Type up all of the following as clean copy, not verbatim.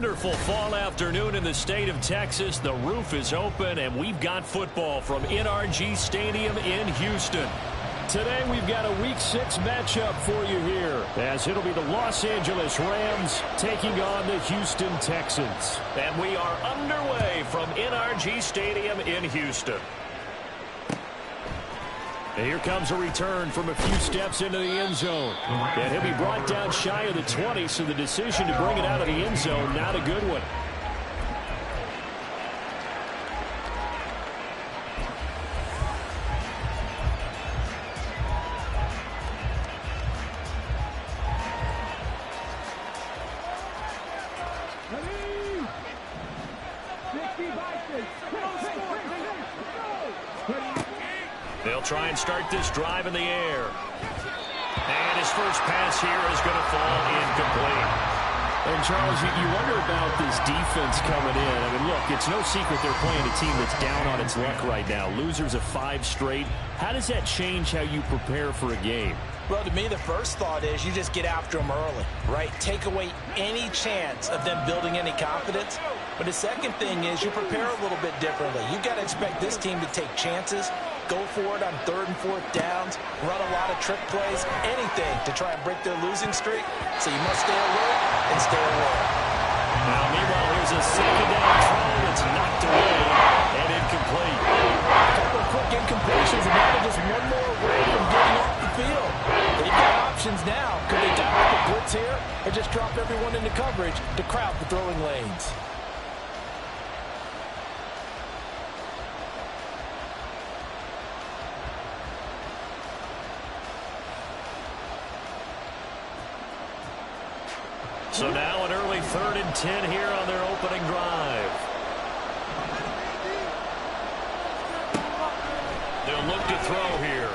Wonderful fall afternoon in the state of Texas. The roof is open, and we've got football from NRG Stadium in Houston. Today, we've got a Week 6 matchup for you here, as it'll be the Los Angeles Rams taking on the Houston Texans. And we are underway from NRG Stadium in Houston. And here comes a return from a few steps into the end zone. And he'll be brought down shy of the 20, so the decision to bring it out of the end zone, not a good one. They'll try and start this drive in the air. And his first pass here is going to fall incomplete. And, Charles, you wonder about this defense coming in. I mean, look, it's no secret they're playing a team that's down on its luck right now. Losers of 5 straight. How does that change how you prepare for a game? Well, to me, the first thought is you just get after them early, right? Take away any chance of them building any confidence. But the second thing is you prepare a little bit differently. You've got to expect this team to take chances, go for it on 3rd and 4th downs, run a lot of trick plays, anything to try and break their losing streak. So you must stay alert and stay alert. Now, meanwhile, here's a second down throw. It's knocked away and incomplete. A couple of quick incompletions, and now they're just one more away from getting off the field. They've got options now. Could they dial up a blitz here or just drop everyone into coverage to crowd the throwing lanes? So now an early 3rd and 10 here on their opening drive. They'll look to throw here.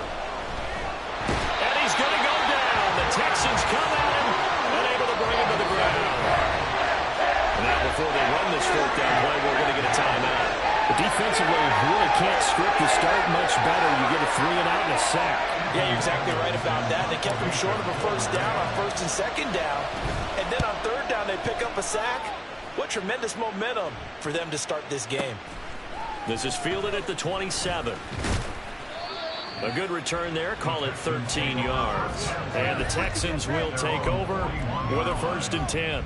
And he's going to go down. The Texans come at him and able to bring him to the ground. Now before they run this 4th down play, we're going to get a timeout. But defensively, you really can't script the start much better. You get a 3 and out and a sack. Yeah, you're exactly right about that. They kept him short of a 1st down on 1st and 2nd down. And then on 3rd down, they pick up a sack. What tremendous momentum for them to start this game. This is fielded at the 27. A good return there. Call it 13 yards. And the Texans will take over with a 1st and 10.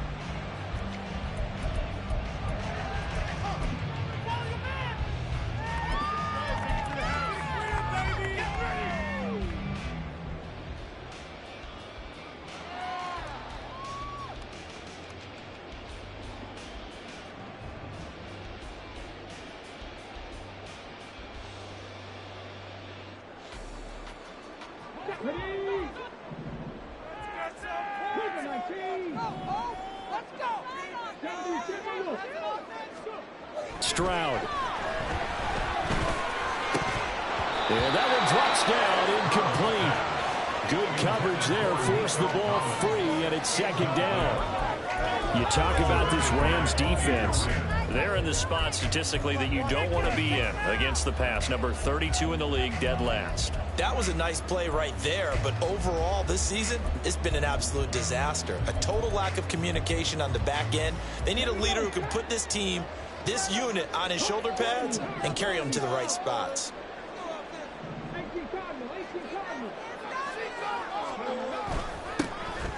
Stroud. And that one drops down, incomplete. Good coverage there, forced the ball free, and it's 2nd down. You talk about this Rams defense. They're in the spot statistically that you don't want to be in against the pass. Number 32 in the league, dead last. That was a nice play right there, but overall this season, it's been an absolute disaster. A total lack of communication on the back end. They need a leader who can put this team, this unit, on his shoulder pads and carry them to the right spots.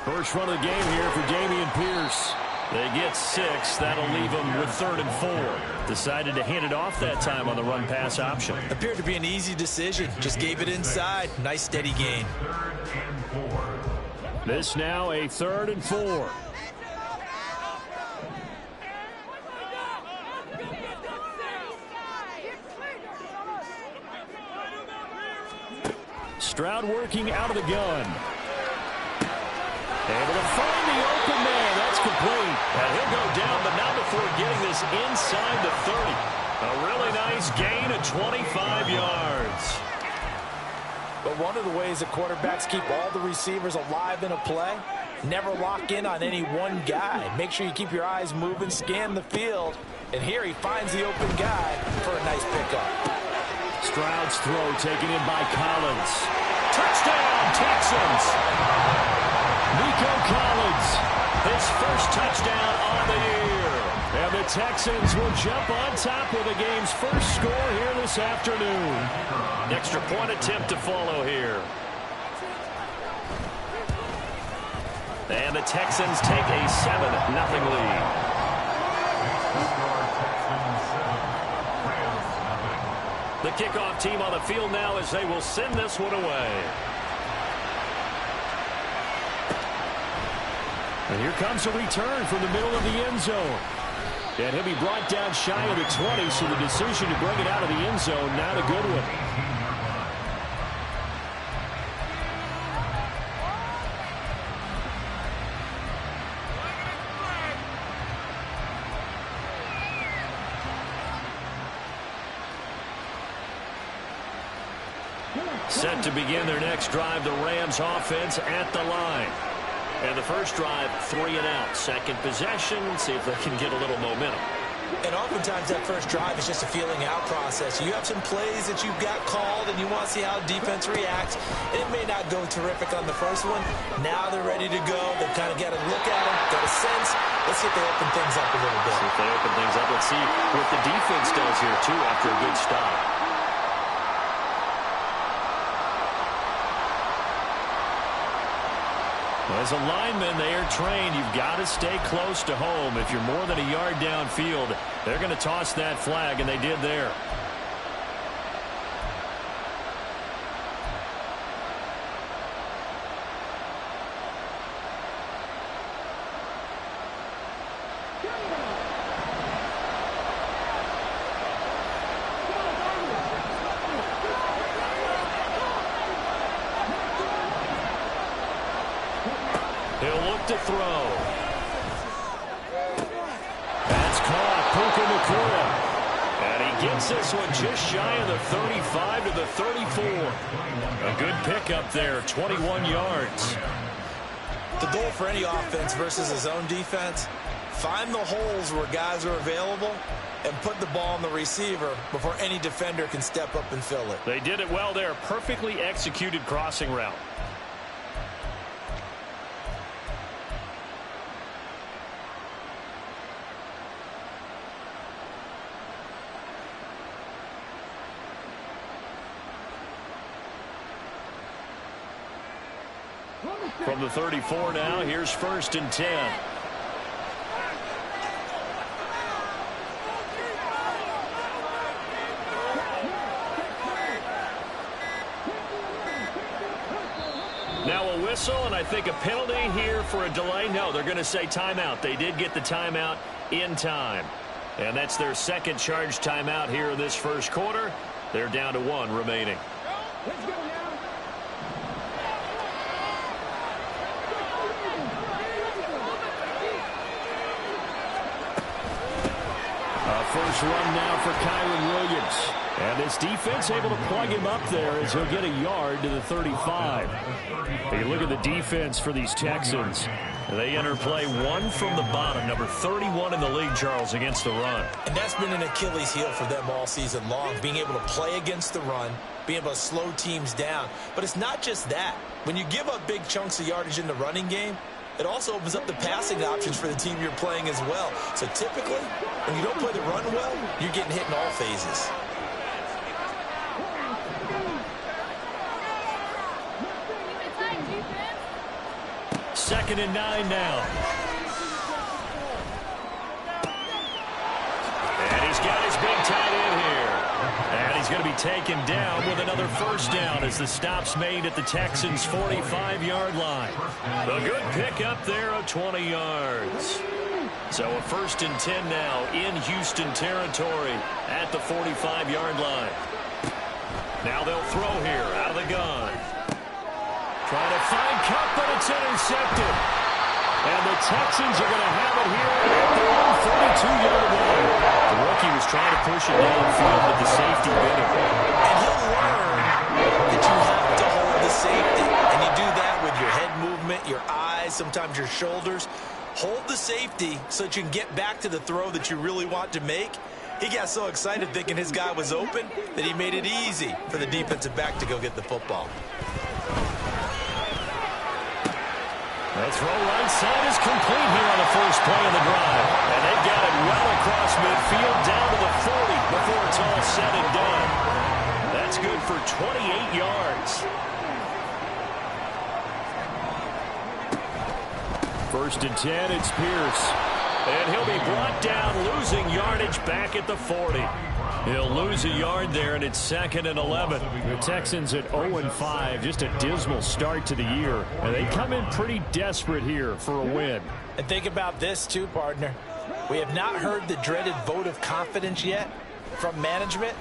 First run of the game here for Dameon Pierce. They get 6. That'll leave them with 3rd and 4. Decided to hand it off that time on the run-pass option. Appeared to be an easy decision. Just gave it inside. Nice steady gain. This now a 3rd and 4. Stroud working out of the gun. Able to find the open man. That's complete. And he'll go down, but not before getting this inside the 30. A really nice gain of 25 yards. But one of the ways that quarterbacks keep all the receivers alive in a play, never lock in on any one guy. Make sure you keep your eyes moving, scan the field. And here he finds the open guy for a nice pickup. Stroud's throw taken in by Collins. Touchdown, Texans! Nico Collins, his first touchdown on the year. the Texans will jump on top with the game's first score here this afternoon. Extra point attempt to follow here. And the Texans take a 7-0 lead. The kickoff team on the field now as they will send this one away. And here comes a return from the middle of the end zone. And he'll be brought down shy of the 20, so the decision to bring it out of the end zone, not a good one. Set to begin their next drive, the Rams offense at the line. And the first drive, 3 and out. Second possession, see if they can get a little momentum. And oftentimes that first drive is just a feeling out process. You have some plays that you've got called and you want to see how defense reacts. It may not go terrific on the first one. Now they're ready to go. They've kind of got to look at them, got a sense. Let's see if they open things up a little bit. See if they open things up. Let's see what the defense does here, too, after a good stop. As a lineman, they are trained. You've got to stay close to home. If you're more than a yard downfield, they're going to toss that flag, and they did there. He'll look to throw. That's caught. Puka Nacua. And he gets this one just shy of the 35 to the 34. A good pickup there, 21 yards. The goal for any offense versus a zone defense, find the holes where guys are available and put the ball on the receiver before any defender can step up and fill it. They did it well there. Perfectly executed crossing route. From the 34 now, here's 1st and 10. Now a whistle, and I think a penalty here for a delay. No, they're going to say timeout. They did get the timeout in time. And that's their second charge timeout here in this first quarter. They're down to 1 remaining. Let's go now. First run now for Kyren Williams. And this defense able to plug him up there as he'll get a yard to the 35. You look at the defense for these Texans. They enter play 1 from the bottom, number 31 in the league, Charles, against the run. And that's been an Achilles heel for them all season long, being able to play against the run, being able to slow teams down. But it's not just that. When you give up big chunks of yardage in the running game, it also opens up the passing options for the team you're playing as well. So typically, when you don't play the run well, you're getting hit in all phases. Second and 9 now. And he's got his big tight end here. And he's going to be taken down with another first down as the stop's made at the Texans' 45-yard line. A good pickup there of 20 yards. So a 1st and 10 now in Houston territory at the 45-yard line. Now they'll throw here out of the gun. Trying to find Kupp, but it's intercepted. And the Texans are going to have it here at their own 42-yard line. The rookie was trying to push it downfield, but the safety bit him. And he'll learn that you have to hold the safety. And you do that with your head movement, your eyes, sometimes your shoulders. Hold the safety so that you can get back to the throw that you really want to make. He got so excited thinking his guy was open that he made it easy for the defensive back to go get the football. That throw right side is complete here on the first play of the drive. And they've got it well across First and 10, it's Pierce. And he'll be brought down, losing yardage back at the 40. He'll lose a yard there, and it's 2nd and 11. The Texans at 0-5, just a dismal start to the year. And they come in pretty desperate here for a win. And think about this too, partner. We have not heard the dreaded vote of confidence yet from management.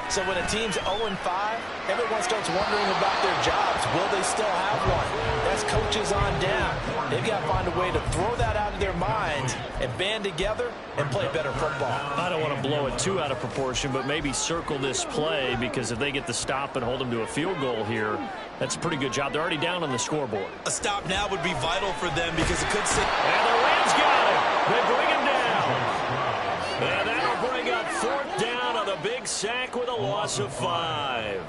So when a team's 0-5, everyone starts wondering about their jobs. Will they still have one? That's coaches on down. They've got to find a way to throw that out of their minds and band together and play better football. I don't want to blow it too out of proportion, but maybe circle this play, because if they get the stop and hold them to a field goal here, that's a pretty good job. They're already down on the scoreboard. A stop now would be vital for them because it could sit. And the Rams got it. They bring him down. And that'll bring up 4th down on a big sack with a loss of 5.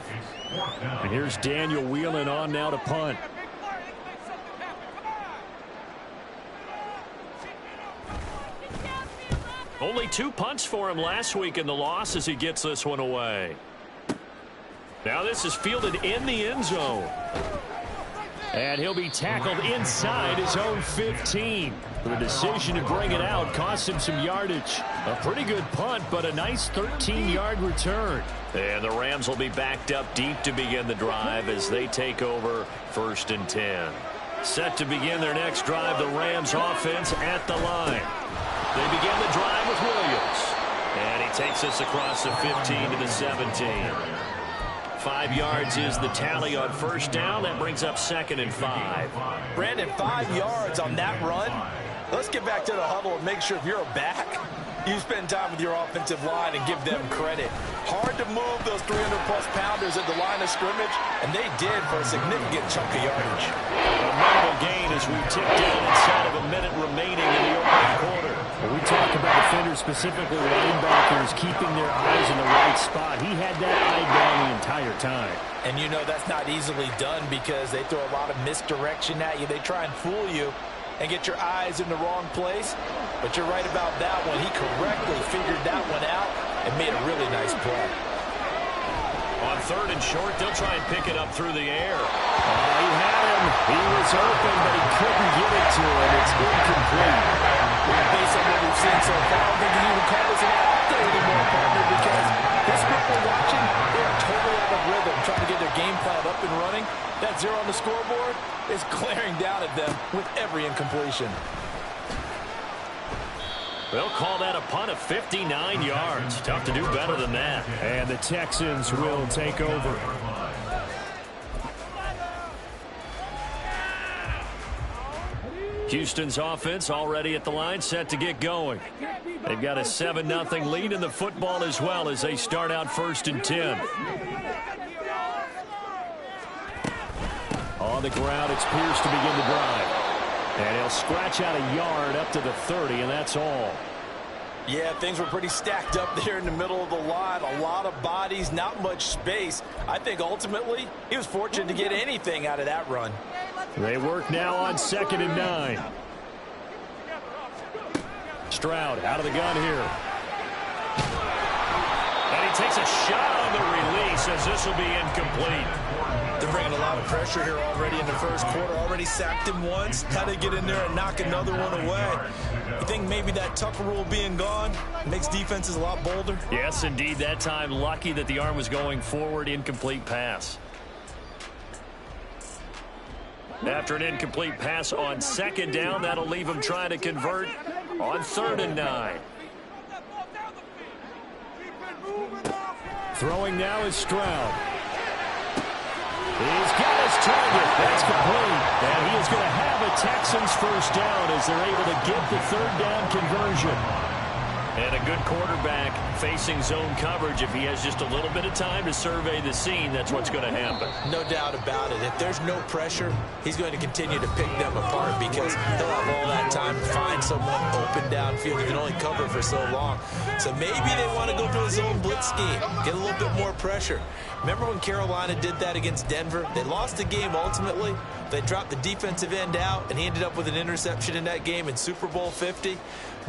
And here's Daniel Whelan on now to punt. Only 2 punts for him last week in the loss as he gets this one away. Now this is fielded in the end zone. And he'll be tackled inside his own 15. The decision to bring it out cost him some yardage. A pretty good punt, but a nice 13-yard return. And the Rams will be backed up deep to begin the drive as they take over 1st and 10. Set to begin their next drive, the Rams offense at the line. They begin the drive with Williams. And he takes us across the 15 to the 17. 5 yards is the tally on 1st down. That brings up 2nd and 5. Brandon, 5 yards on that run. Let's get back to the huddle and make sure if you're a back, you spend time with your offensive line and give them credit. Hard to move those 300-plus pounders at the line of scrimmage, and they did for a significant chunk of yardage. A minimal gain as we tick down inside of a minute remaining in the opening quarter. When we talk about defenders, specifically linebackers, keeping their eyes in the right spot, he had that eye down the entire time. And you know that's not easily done because they throw a lot of misdirection at you. They try and fool you and get your eyes in the wrong place. But you're right about that one. He correctly figured that one out and made a really nice play. On 3rd and short, they'll try and pick it up through the air. He had him. He was open, but he couldn't get it to him. It's incomplete. Based on what we've seen so far, I don't think you can call this an out there anymore, partner, because this group we're watching, they are totally out of rhythm, trying to get their game plan up and running. That 0 on the scoreboard is glaring down at them with every incompletion. They'll call that a punt of 59 yards. Tough to do better than that. And the Texans will take over. Houston's offense already at the line, set to get going. They've got a 7-0 lead in the football as well as they start out 1st and 10. On the ground, it's Pierce to begin the drive. And he'll scratch out a yard up to the 30, and that's all. Yeah, things were pretty stacked up there in the middle of the line. A lot of bodies, not much space. I think ultimately he was fortunate to get anything out of that run. They work now on 2nd and 9. Stroud out of the gun here. And he takes a shot on the release as this will be incomplete. They're bringing a lot of pressure here already in the 1st quarter. Already sacked him once. Got to get in there and knock another one away. You think maybe that Tucker rule being gone makes defenses a lot bolder? Yes, indeed. That time, lucky that the arm was going forward. Incomplete pass. After an incomplete pass on 2nd down, that'll leave him trying to convert on 3rd and 9. Throwing now is Stroud. He's got his target. That's complete. And he is going to have a Texans 1st down as they're able to get the 3rd down conversion. And a good quarterback facing zone coverage. If he has just a little bit of time to survey the scene, that's what's going to happen. No doubt about it. If there's no pressure, he's going to continue to pick them apart because he'll have all that time to find someone open downfield. He can only cover for so long. So maybe they want to go to a zone blitz scheme, get a little bit more pressure. Remember when Carolina did that against Denver? They lost the game ultimately. They dropped the defensive end out, and he ended up with an interception in that game in Super Bowl 50.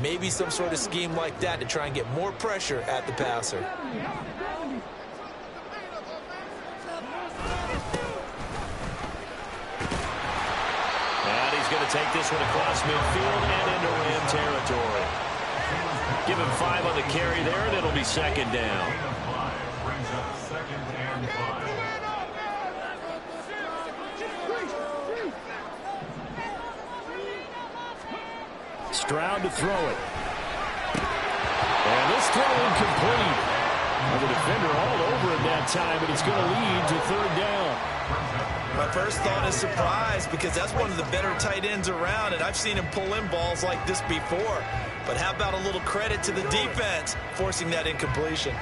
Maybe some sort of scheme like that to try and get more pressure at the passer. And he's going to take this one across midfield and into Ram territory. Give him 5 on the carry there, and it'll be second down. Stroud to throw it. And this throw incomplete. And the defender all over it that time, but it's going to lead to third down. My first thought is surprise, because that's one of the better tight ends around, and I've seen him pull in balls like this before. But how about a little credit to the defense forcing that incompletion?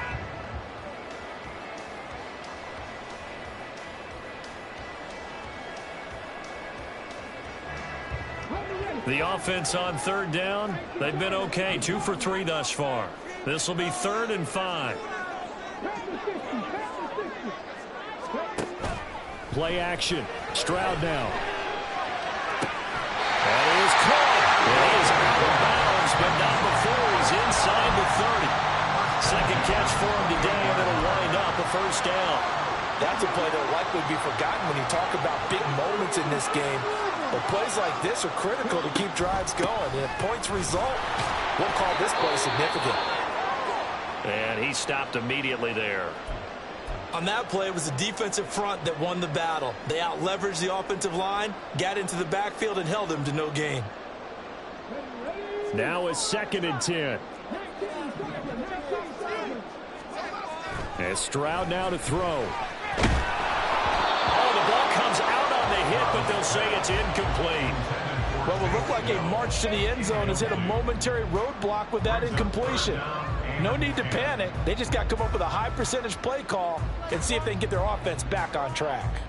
The offense on third down, they've been okay. 2 for 3 thus far. This will be 3rd and 5. Play action. Stroud now. That is caught. It is out of bounds, but not before he's inside the 30. Second catch for him today, and it'll wind up a first down. That's a play that will likely be forgotten when you talk about big moments in this game. But plays like this are critical to keep drives going. And if points result, we'll call this play significant. And he stopped immediately there. On that play, it was the defensive front that won the battle. They out-leveraged the offensive line, got into the backfield, and held them to no gain. Now it's 2nd and 10. And Stroud now to throw. Oh, the ball comes out on the hit, but they'll say it's incomplete. Well, it looked like a march to the end zone has hit a momentary roadblock with that incompletion. No need to panic. They just got to come up with a high percentage play call and see if they can get their offense back on track.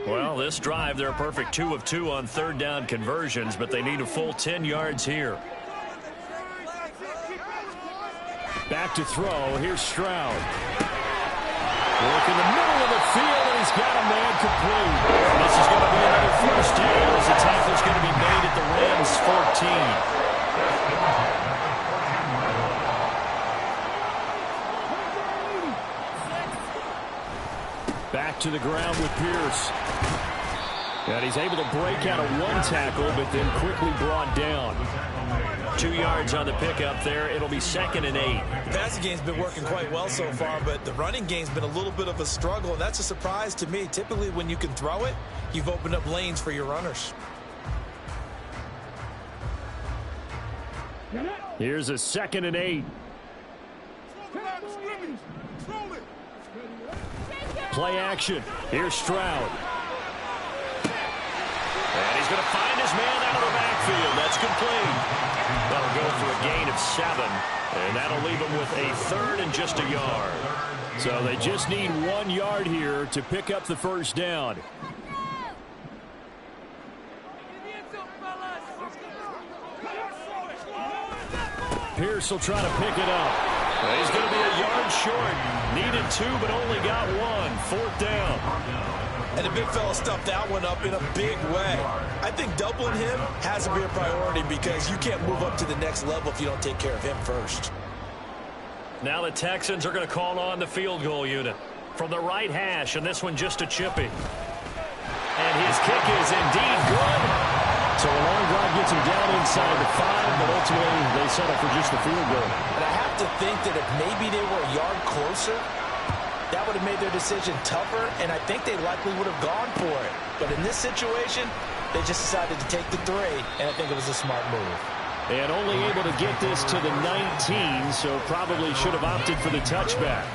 Well, this drive, they're a perfect 2 of 2 on third down conversions, but they need a full 10 yards here. Back to throw. Here's Stroud. Work in the middle of the field, and he's got a man complete. This is going to be another first down as the tackle's going to be made at the Rams' 14. Back to the ground with Pierce. And he's able to break out of one tackle, but then quickly brought down. 2 yards on the pickup there. It'll be 2nd and 8. The passing game's been working quite well so far, but the running game's been a little bit of a struggle, and that's a surprise to me. Typically, when you can throw it, you've opened up lanes for your runners. Here's a 2nd and 8. Play action. Here's Stroud. And he's going to find his man out of the backfield. That's complete. That'll go for a gain of 7. And that'll leave him with a 3rd and just a yard. So they just need 1 yard here to pick up the first down. Pierce will try to pick it up. Well, he's going to be a yard short. Needed 2, but only got 1. 4th down. And the big fella stuffed that one up in a big way. I think doubling him has to be a priority because you can't move up to the next level if you don't take care of him first. Now the Texans are going to call on the field goal unit from the right hash, and this one just a chippy. And his kick is indeed good. So a long drive gets him down inside the 5, but ultimately they settle for just the field goal. And I have to think that if maybe they were a yard closer, that would have made their decision tougher, and I think they likely would have gone for it. But in this situation, they just decided to take the 3, and I think it was a smart move. And only able to get this to the 19, so probably should have opted for the touchback.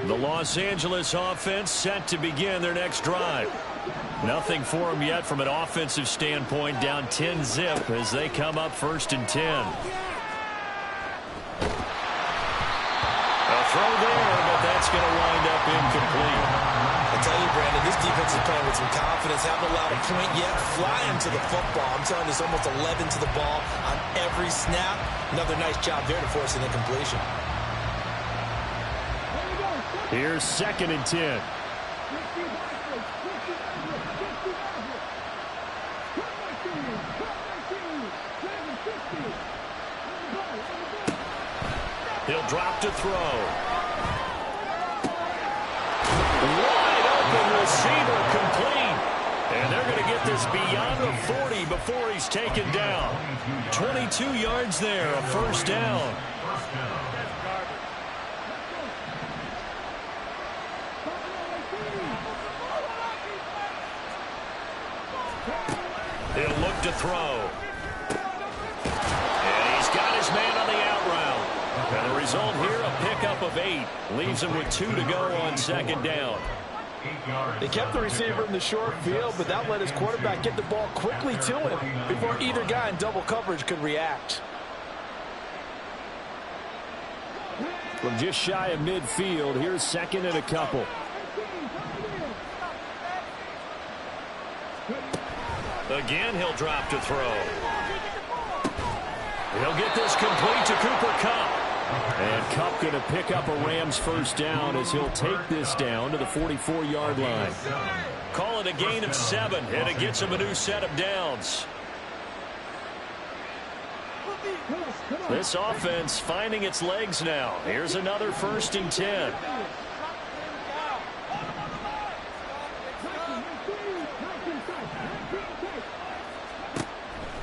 The Los Angeles offense set to begin their next drive. Nothing for them yet from an offensive standpoint, down 10-zip as they come up 1st and 10. A throw there, but that's going to wind up incomplete. A tell you, Brandon, this defense is playing with some confidence. Haven't allowed a point yet. Flying to the football. I'm telling you, it's almost 11 to the ball on every snap. Another nice job there to force an incompletion. Here's 2nd and 10. He'll drop to throw. Wide open receiver, complete. And they're going to get this beyond the 40 before he's taken down. 22 yards there, a first down. He'll look to throw. And he's got his man on the out route. And the result here, a pickup of 8. Leaves him with 2 to go on 2nd down. They kept the receiver in the short field, but that let his quarterback get the ball quickly to him before either guy in double coverage could react. From just shy of midfield, here's 2nd and a couple. Again, he'll drop to throw. He'll get this complete to Cooper Kupp. And Kupp going to pick up a Rams first down as he'll take this down to the 44-yard line. Call it a gain of 7, and it gets him a new set of downs. This offense finding its legs now. Here's another 1st and 10.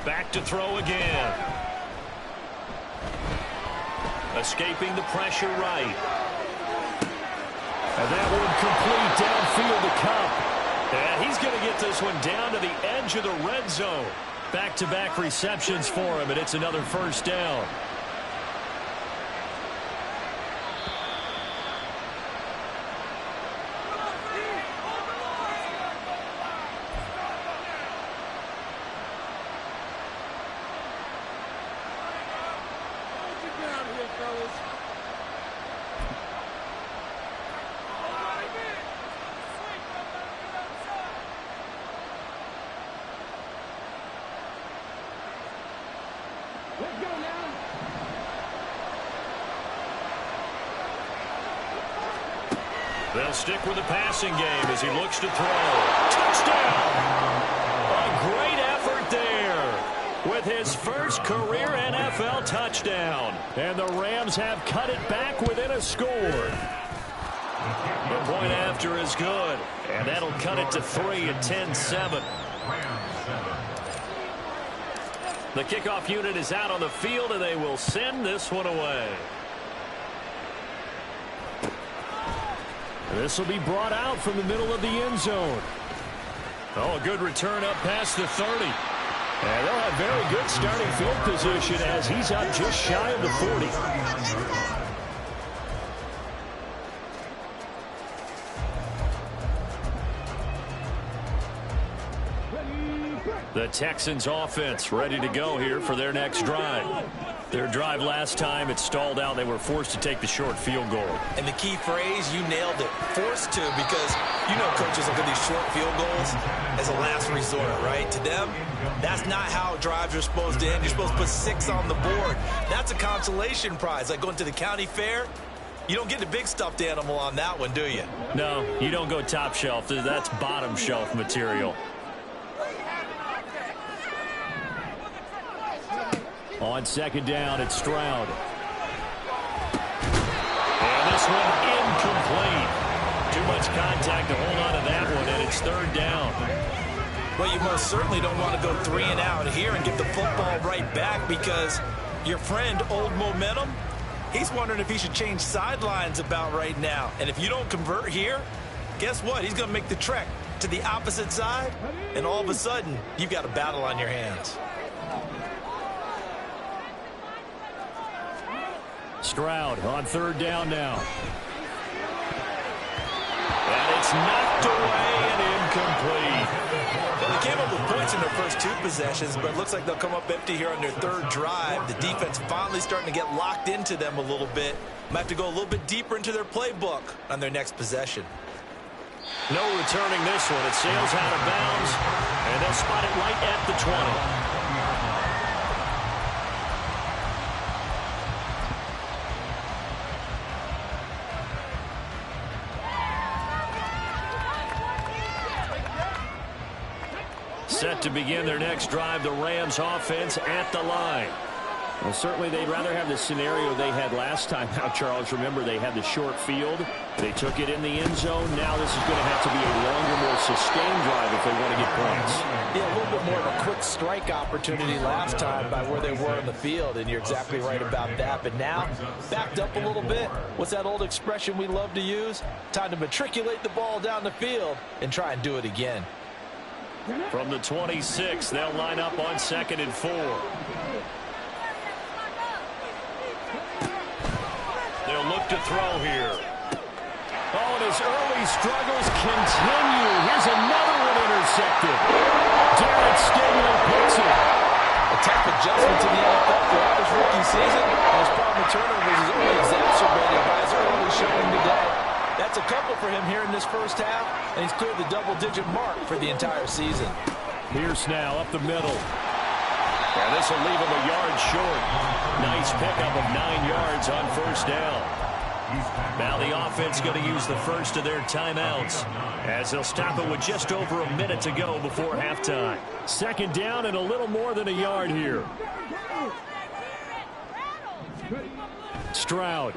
Back to throw again. Escaping the pressure right. And that one complete downfield to Kupp. And he's going to get this one down to the edge of the red zone. Back-to-back receptions for him, and it's another first down. They'll stick with the passing game as he looks to throw. Touchdown! A great effort there with his first career NFL touchdown. And the Rams have cut it back within a score. The point after is good. And that'll cut it to 3 at 10-7. The kickoff unit is out on the field, and they will send this one away. This will be brought out from the middle of the end zone. Oh, a good return up past the 30. And they'll have very good starting field position as he's up just shy of the 40. The Texans offense ready to go here for their next drive. Their drive last time, it stalled out. They were forced to take the short field goal. And the key phrase, you nailed it. Forced to, because you know coaches look at these short field goals as a last resort, right? To them, that's not how drives are supposed to end. You're supposed to put 6 on the board. That's a consolation prize. Like going to the county fair, you don't get the big stuffed animal on that one, do you? No, you don't go top shelf. That's bottom shelf material. On 2nd down, it's Stroud. And this one incomplete. Too much contact to hold on to that one, and it's 3rd down. Well, you most certainly don't want to go 3 and out here and get the football right back, because your friend, Old Momentum, he's wondering if he should change sidelines about right now. And if you don't convert here, guess what? He's going to make the trek to the opposite side, and all of a sudden, you've got a battle on your hands. Stroud on 3rd down now. And it's knocked away and incomplete. Well, they came up with points in their first 2 possessions, but it looks like they'll come up empty here on their 3rd drive. The defense finally starting to get locked into them a little bit. Might have to go a little bit deeper into their playbook on their next possession. No returning this one. It sails out of bounds, and they'll spot it right at the 20. Set to begin their next drive, the Rams offense at the line. Well, certainly they'd rather have the scenario they had last time out, Charles. Remember, they had the short field. They took it in the end zone. Now this is going to have to be a longer, more sustained drive if they want to get points. Yeah, a little bit more of a quick strike opportunity last time by where they were in the field, and you're exactly right about that. But now, backed up a little bit. What's that old expression we love to use? Time to matriculate the ball down the field and try and do it again. From the 26, they'll line up on 2nd and 4. They'll look to throw here. Oh, and his early struggles continue. Here's another one intercepted. Derek Stingley picks it. A tough adjustment to the NFL throughout his rookie season, and his problem with turnovers is only exacerbated by his early showing today. That's a couple for him here in this first half, and he's cleared the double-digit mark for the entire season. Pierce now up the middle. And this will leave him a yard short. Nice pickup of 9 yards on first down. Now the offense going to use the first of their timeouts, as they'll stop it with just over a minute to go before halftime. 2nd down and a little more than a yard here. Stroud.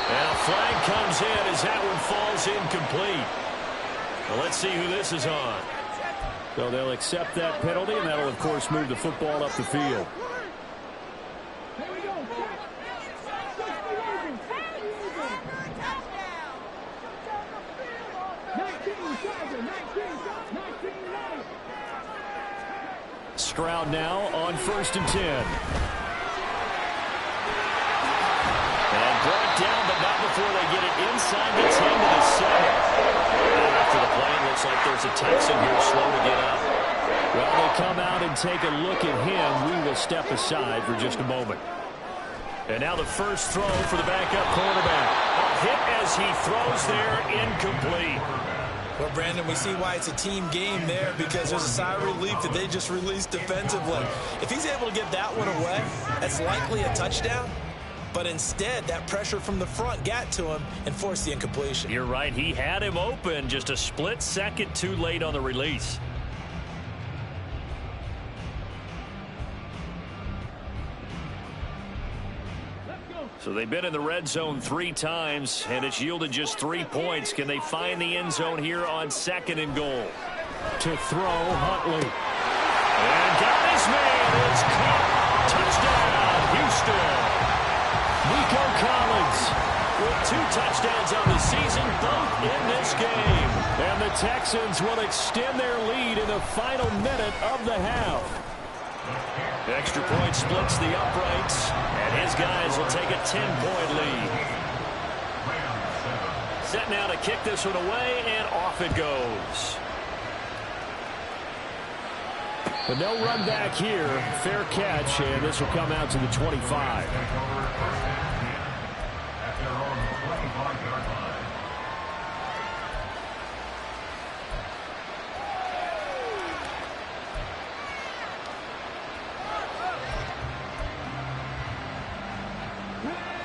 And a flag comes in as that one falls incomplete. Well, let's see who this is on. So they'll accept that penalty, and that'll, of course, move the football up the field. Stroud now on 1st and 10. And brought down, but not before they get it inside the 10 to the 7. And after the play, it looks like there's a Texan here slow to get up. Well, they come out and take a look at him. We will step aside for just a moment. And now the first throw for the backup quarterback. A hit as he throws there, incomplete. Well, Brandon, we see why it's a team game there, because there's a sigh of relief that they just released defensively. If he's able to get that one away, that's likely a touchdown. But instead, that pressure from the front got to him and forced the incompletion. You're right. He had him open, just a split second too late on the release. So they've been in the red zone 3 times, and it's yielded just 3 points. Can they find the end zone here on 2nd and goal? To throw, Huntley. And got his man. It's caught. Touchdown, Houston. Nico Collins with 2 touchdowns on the season, both in this game. And the Texans will extend their lead in the final minute of the half. Extra point splits the uprights, and his guys will take a 10-point lead. Set now to kick this one away, and off it goes. But no run back here. Fair catch, and this will come out to the 25.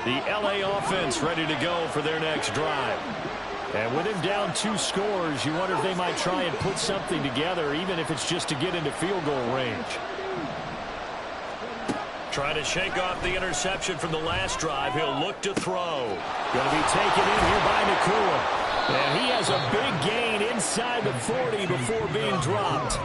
The LA offense ready to go for their next drive. And with him down 2 scores, you wonder if they might try and put something together, even if it's just to get into field goal range. Trying to shake off the interception from the last drive. He'll look to throw. Going to be taken in here by Nakua. And he has a big gain inside the 40 before being dropped.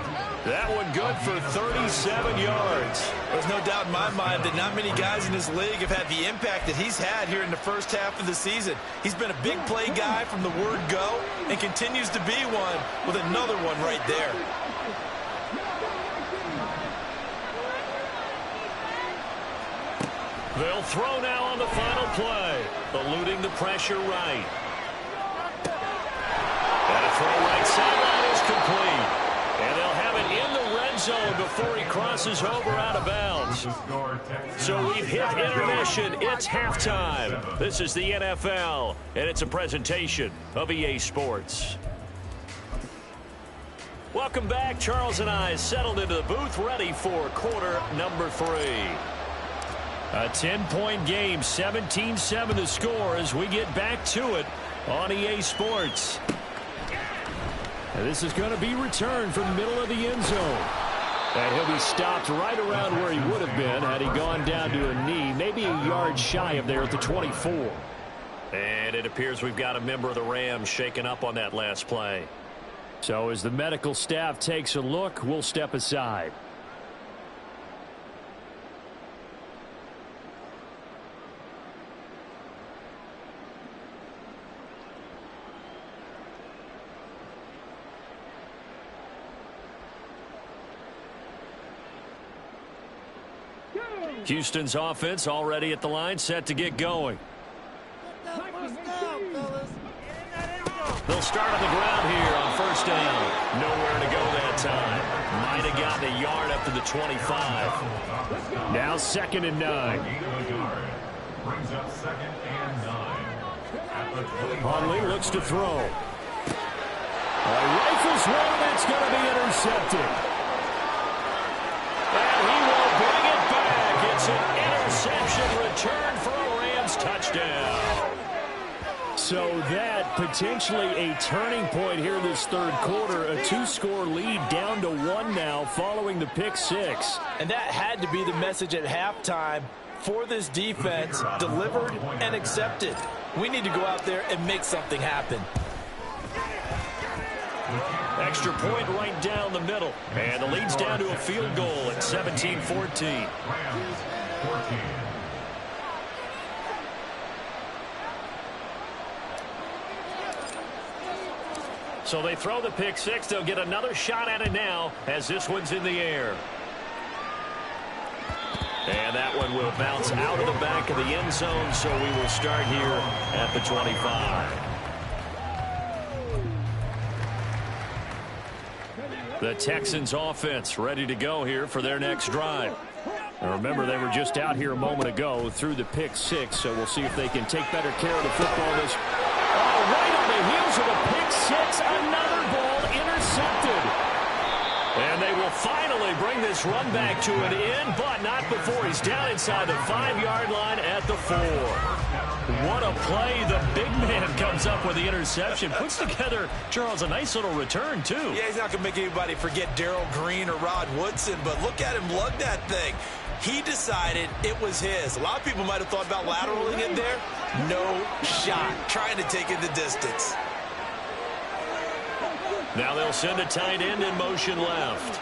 That one good for 37 yards. There's no doubt in my mind that not many guys in this league have had the impact that he's had here in the first half of the season. He's been a big play guy from the word go and continues to be one with another one right there. They'll throw now on the final play, eluding the pressure right. And a throw right sideline is complete. And they'll have it in the red zone before he crosses over out of bounds. So we've hit intermission. It's halftime. This is the NFL, and it's a presentation of EA Sports. Welcome back. Charles and I settled into the booth, ready for quarter number 3. A 10-point game, 17-7 the score as we get back to it on EA Sports. And this is going to be returned from the middle of the end zone. And he'll be stopped right around where he would have been had he gone down to a knee, maybe a yard shy of there at the 24. And it appears we've got a member of the Rams shaken up on that last play. So as the medical staff takes a look, we'll step aside. Houston's offense already at the line, set to get going. They'll start on the ground here on first down. Nowhere to go that time. Might have gotten a yard up to the 25. Now 2nd and 9. Brings up 2nd and 9. Hundley looks to throw. Rifles one, it's going to be intercepted. And he will bring it back. It's an interception return for a Rams touchdown. So that potentially a turning point here this third quarter. A 2-score lead down to 1 now following the pick 6. And that had to be the message at halftime for this defense. Delivered and accepted. We need to go out there and make something happen. Extra point right down the middle. And the lead's down to a field goal at 17-14. So they throw the pick 6. They'll get another shot at it now as this one's in the air. And that one will bounce out of the back of the end zone, so we will start here at the 25. The Texans offense ready to go here for their next drive. Now remember, they were just out here a moment ago through the pick 6, so we'll see if they can take better care of the football. Right on the heels of the pick 6, another ball intercepted. And they will finally bring this run back to an end, but not before he's down inside the 5-yard line at the 4. What a play. The big man comes up with the interception. Puts together, Charles, a nice little return, too. Yeah, he's not going to make anybody forget Darrell Green or Rod Woodson, but look at him lug that thing. He decided it was his. A lot of people might have thought about lateraling it there. No shot. Trying to take it the distance. Now they'll send a tight end in motion left.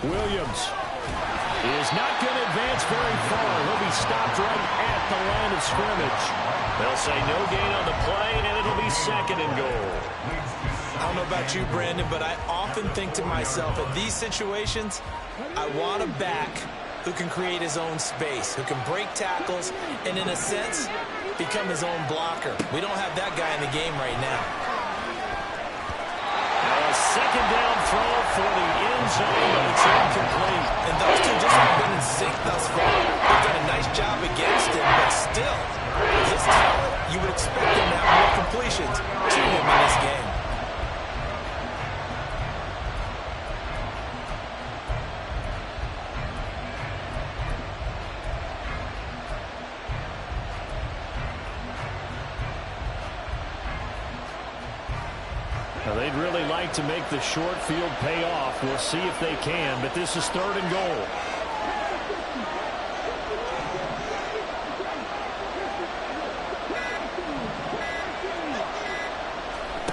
Williams is not going to advance very far. He'll be stopped right at the line of scrimmage. They'll say no gain on the play, and it'll be 2nd and goal. I don't know about you, Brandon, but I often think to myself, in these situations, I want a back who can create his own space, who can break tackles, and in a sense, become his own blocker. We don't have that guy in the game right now. A 2nd down throw for the end zone, but it's incomplete. And those two just haven't been in sync thus far. They've done a nice job against him, but still, with his talent, you would expect him to have more completions to him in this game. Now, they'd really like to make the short field pay off. We'll see if they can, but this is 3rd and goal.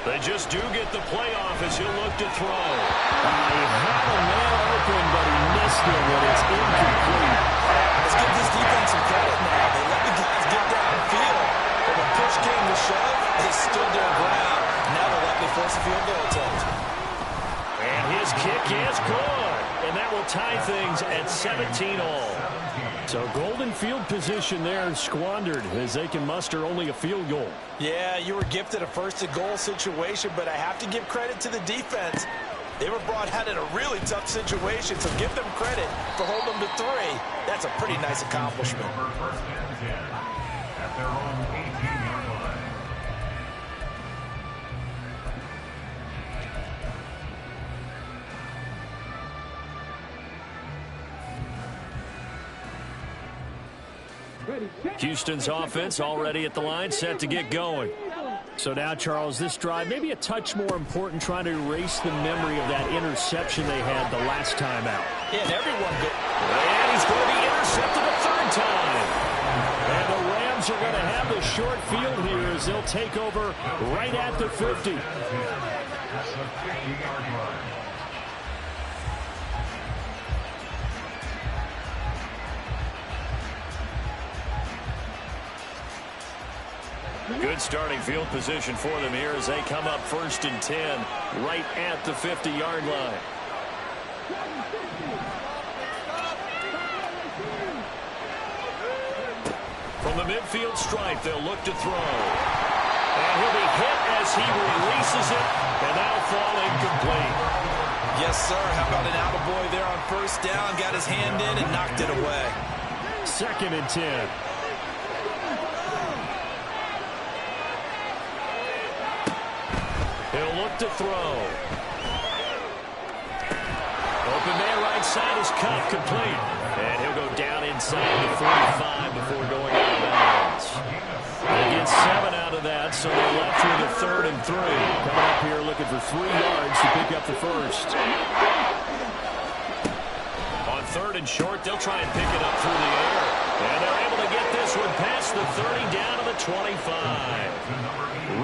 They just do get the playoff as he'll look to throw. He had a man open, but he missed him, and it's incomplete. Let's give this defense some credit now. They let the guys get downfield, but when push came to shove, they stood their ground. Now they'll likely force a field goal attempt. And his kick is good. And that will tie things at 17 all. So golden field position there squandered as they can muster only a field goal. Yeah, you were gifted a 1st and goal situation, but I have to give credit to the defense. They were brought out in a really tough situation, so give them credit for holding them to 3. That's a pretty nice accomplishment. For first and 10 at their own 18-yard line. Houston's offense already at the line, set to get going. So now, Charles, this drive maybe a touch more important, trying to erase the memory of that interception they had the last time out. Yeah, and everyone go. And he's going to be intercepted a third time. And the Rams are going to have the short field here as they'll take over right at the 50. At the 50-yard line. Good starting field position for them here as they come up first and 10 right at the 50-yard line. From the midfield stripe, they'll look to throw. And he'll be hit as he releases it, and that'll fall incomplete. Yes, sir. How about an attaboy there on first down? Got his hand in and knocked it away. Second and 10. He'll look to throw. Open man right side is cut, complete. And he'll go down inside the 45 before going out of bounds. They get 7 out of that, so they're left with a 3rd and 3. Coming up here looking for 3 yards to pick up the first. On 3rd and short, they'll try and pick it up through the air. And they're able to get this one past the 30 down to the 25.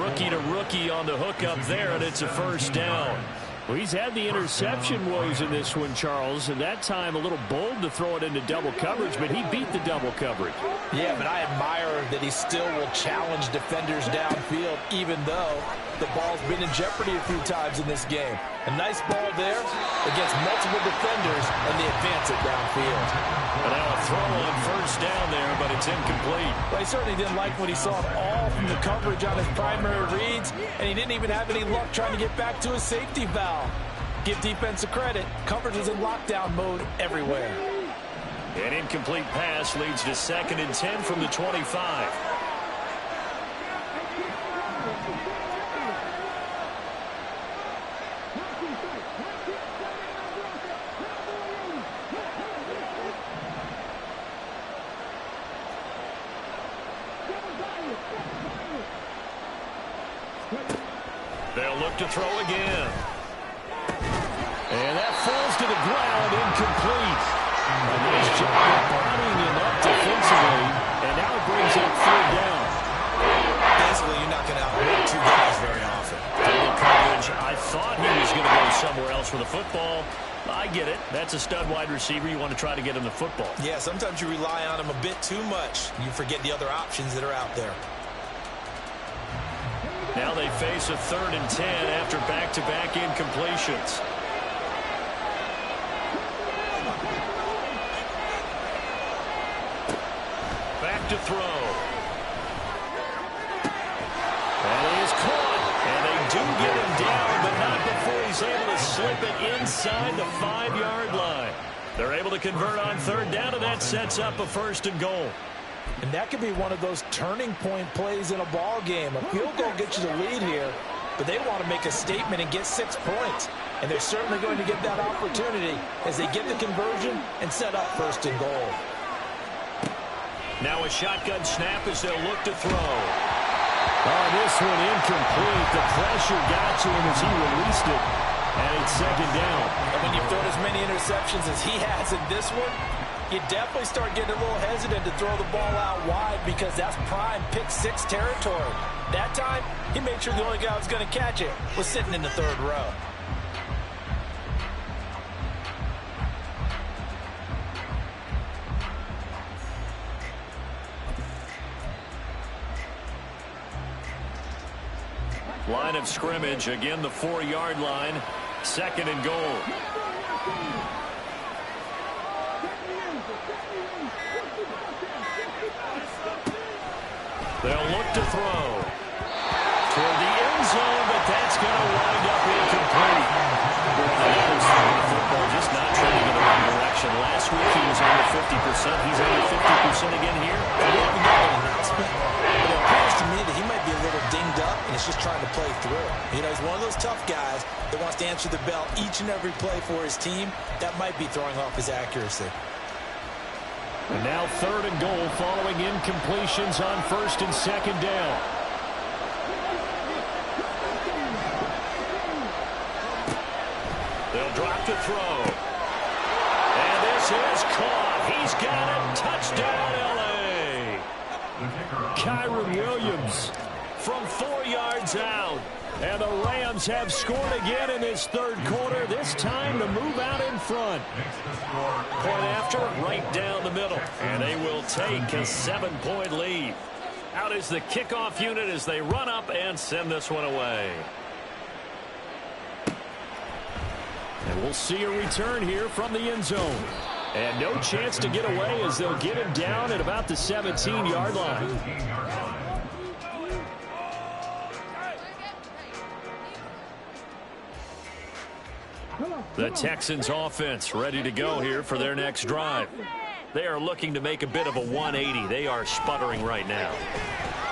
Rookie to rookie on the hook up there, and it's a first down. Well, he's had the interception woes in this one, Charles, and that time a little bold to throw it into double coverage, but he beat the double coverage. Yeah, but I admire that he still will challenge defenders downfield, even though the ball's been in jeopardy a few times in this game. A nice ball there against multiple defenders, and they advance it downfield. And now a throw on first down there, but it's incomplete. Well, he certainly didn't like what he saw at all from the coverage on his primary reads, and he didn't even have any luck trying to get back to his safety valve. Give defense a credit. Coverage is in lockdown mode everywhere. An incomplete pass leads to 2nd and 10 from the 25. They'll look to throw again. And that falls to the ground, incomplete. A nice job bodying him up defensively, and now it brings up 3rd down. Basically, you're not going to outrun 2 guys very often. Double coverage. I thought he was going to go somewhere else with the football. I get it. That's a stud wide receiver. You want to try to get him the football. Yeah, sometimes you rely on him a bit too much. You forget the other options that are out there. Now they face a 3rd and 10 after back-to-back incompletions. Back to throw. And he is caught. And they do get him down, but not before he's able to slip it inside the 5-yard line. They're able to convert on 3rd down, and that sets up a 1st and goal. And that could be one of those turning point plays in a ball game. A field goal gets you the lead here, but they want to make a statement and get 6 points. And they're certainly going to get that opportunity as they get the conversion and set up 1st and goal. Now a shotgun snap as they'll look to throw. Oh, this one incomplete. The pressure got to him as he released it. And it's 2nd down. And when you've thrown as many interceptions as he has in this one, you definitely start getting a little hesitant to throw the ball out wide because that's prime pick 6 territory. That time, he made sure the only guy who was going to catch it was sitting in the 3rd row. Line of scrimmage, again the 4-yard line, 2nd and goal. They'll look to throw toward the end zone, but that's going to wind up incomplete. 50%. He's under 50% again here. We haven't got an announcement, but it appears to me that he might be a little dinged up and is just trying to play through. You know, he's one of those tough guys that wants to answer the bell each and every play for his team. That might be throwing off his accuracy. And now 3rd and goal following incompletions on 1st and 2nd down. They'll drop to throw. And this is caught. He's got it. Touchdown, L.A. Kyren Williams from 4 yards out. And the Rams have scored again in this 3rd quarter. This time to move out in front. Point after, right down the middle. And they will take a 7-point lead. Out is the kickoff unit as they run up and send this one away. And we'll see a return here from the end zone. And no chance to get away as they'll get him down at about the 17-yard line. The Texans offense ready to go here for their next drive. They are looking to make a bit of a 180. They are sputtering right now.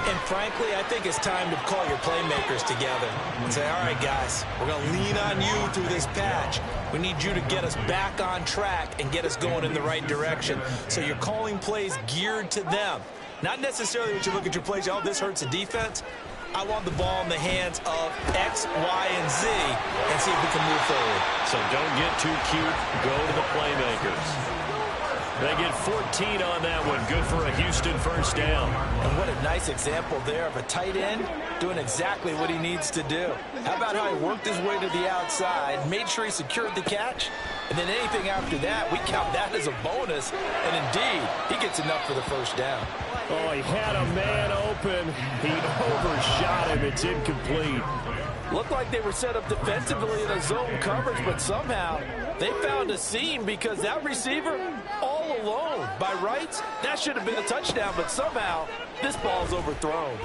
And frankly, I think it's time to call your playmakers together and say, all right, guys, we're going to lean on you through this patch. We need you to get us back on track and get us going in the right direction. So you're calling plays geared to them. Not necessarily when you look at your plays, oh, this hurts the defense. I want the ball in the hands of X, Y, and Z and see if we can move forward. So don't get too cute. Go to the playmakers. They get 14 on that one. Good for a Houston first down. And what a nice example there of a tight end doing exactly what he needs to do. How about how he worked his way to the outside, made sure he secured the catch, and then anything after that, we count that as a bonus. And indeed, he gets enough for the first down. Oh, he had a man open. He overshot him. It's incomplete. Looked like they were set up defensively in a zone coverage, but somehow they found a seam because that receiver all alone. By rights, that should have been a touchdown, but somehow this ball's overthrown.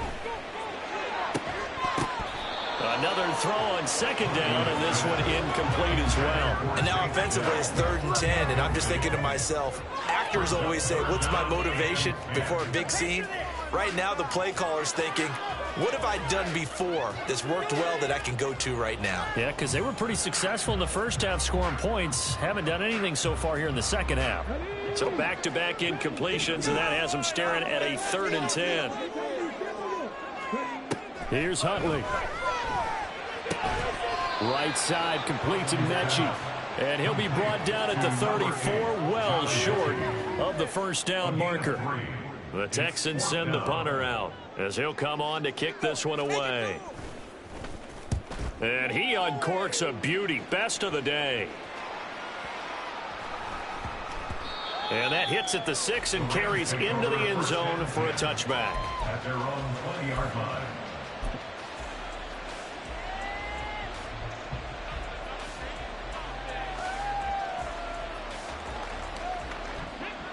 Another throw on 2nd down, and this one incomplete as well. And now offensively it's 3rd and 10, and I'm just thinking to myself, actors always say, what's my motivation before a big scene? Right now the play caller's thinking, what have I done before that's worked well that I can go to right now? Yeah, because they were pretty successful in the first half scoring points. Haven't done anything so far here in the second half. So back-to-back incompletions, and that has them staring at a 3rd and 10. Here's Huntley. Right side, complete to Mechie. And he'll be brought down at the 34, well short of the first down marker. The Texans send the punter out as he'll come on to kick this one away. And he uncorks a beauty. Best of the day. And that hits at the 6 and carries into the end zone for a touchback. At their own 20-yard line.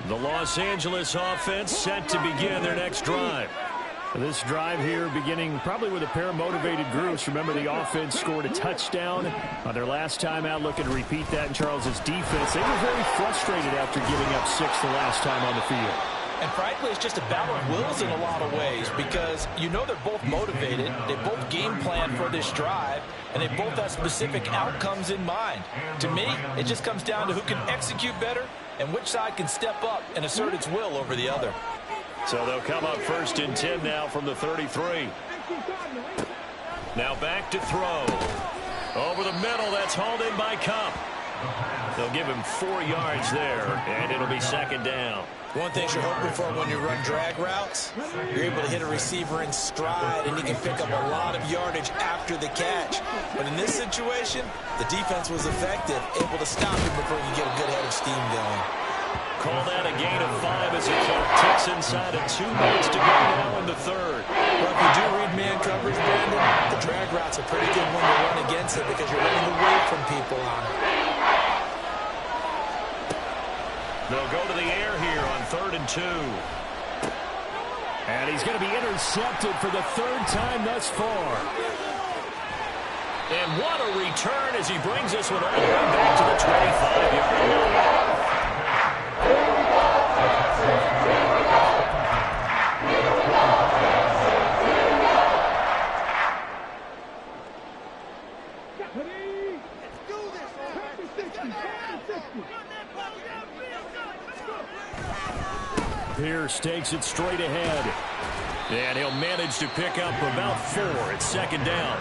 The Los Angeles offense set to begin their next drive. This drive here beginning probably with a pair of motivated groups. Remember, the offense scored a touchdown on their last time out. Looking to repeat that in Charles's defense. They were very frustrated after giving up 6 the last time on the field. And frankly, it's just a battle of wills in a lot of ways because you know they're both motivated. They both game plan for this drive, and they both have specific outcomes in mind. To me, it just comes down to who can execute better and which side can step up and assert its will over the other. So they'll come up 1st and 10 now from the 33. Now back to throw. Over the middle, that's hauled in by Kupp. They'll give him 4 yards there, and it'll be 2nd down. One thing you're hoping for when you run drag routes, you're able to hit a receiver in stride, and he can pick up a lot of yardage after the catch. But in this situation, the defense was effective, able to stop him before you get a good head of steam going. Call that a gain of 5 as the clock ticks inside of 2 minutes to go now in the 3rd. Well, if you do read man coverage, Brandon, the drag route's a pretty good one to run against it because you're running away from people on it. They'll go to the air here on 3rd and 2. And he's going to be intercepted for the 3rd time thus far. And what a return as he brings this one all the way back to the 25-yard line. Pierce takes it straight ahead. And he'll manage to pick up about 4 at second down.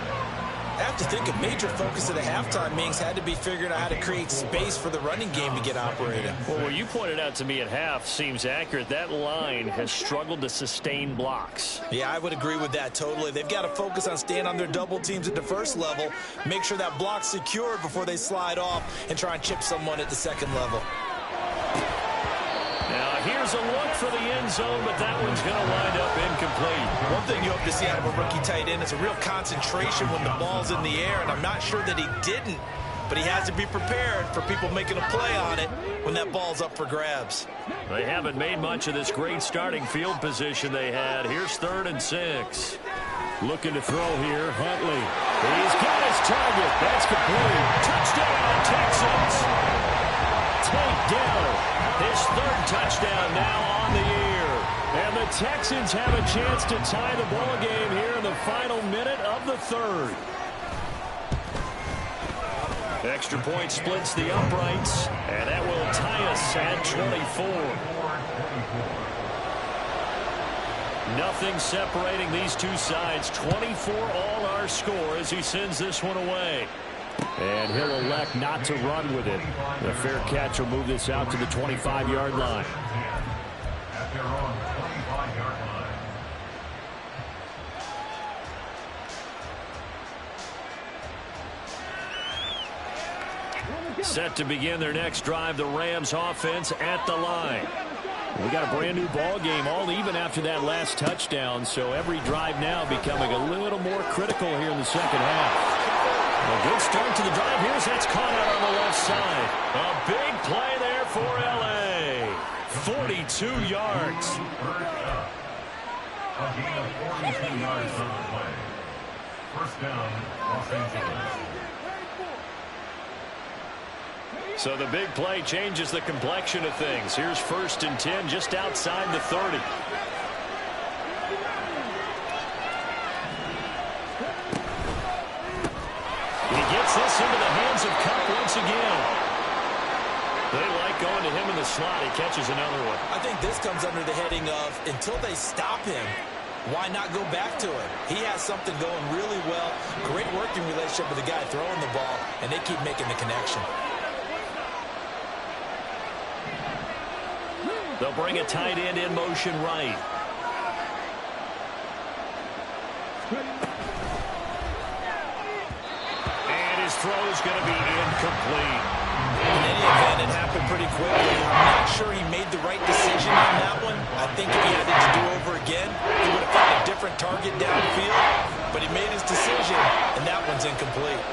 I have to think a major focus of the halftime meetings had to be figuring out how to create space for the running game to get operating. Well, what you pointed out to me at half seems accurate. That line has struggled to sustain blocks. Yeah, I would agree with that totally. They've got to focus on staying on their double teams at the first level, make sure that block's secured before they slide off and try and chip someone at the second level. Now, here's a look for the end zone, but that one's going to wind up incomplete. One thing you hope to see out of a rookie tight end is a real concentration when the ball's in the air, and I'm not sure that he didn't, but he has to be prepared for people making a play on it when that ball's up for grabs. They haven't made much of this great starting field position they had. Here's 3rd and 6. Looking to throw here, Huntley. He's got his target. That's complete. Touchdown, Texans. Take down. His 3rd touchdown now on the year. And the Texans have a chance to tie the ball game here in the final minute of the 3rd. Extra point splits the uprights, and that will tie us at 24. Nothing separating these two sides. 24 all our score as he sends this one away. And he'll elect not to run with it. The fair catch will move this out to the 25-yard line. At their own 25-yard line. Set to begin their next drive, the Rams offense at the line. We got a brand new ball game, all even after that last touchdown, so every drive now becoming a little more critical here in the second half. A good start to the drive. That's caught out on the left side. A big play there for L.A. 42 yards. A gain of 42 yards on the play. First down, Los Angeles. So the big play changes the complexion of things. Here's 1st and 10 just outside the 30. He gets this into the hands of Kupp once again. They like going to him in the slot. He catches another one. I think this comes under the heading of until they stop him, why not go back to him? He has something going really well. Great working relationship with the guy throwing the ball, and they keep making the connection. They'll bring a tight end in motion right. And his throw is going to be incomplete. In any event, it happened pretty quickly. I'm not sure he made the right decision on that one. I think if he had it to do over again, he would have found a different target downfield. But he made his decision, and that one's incomplete.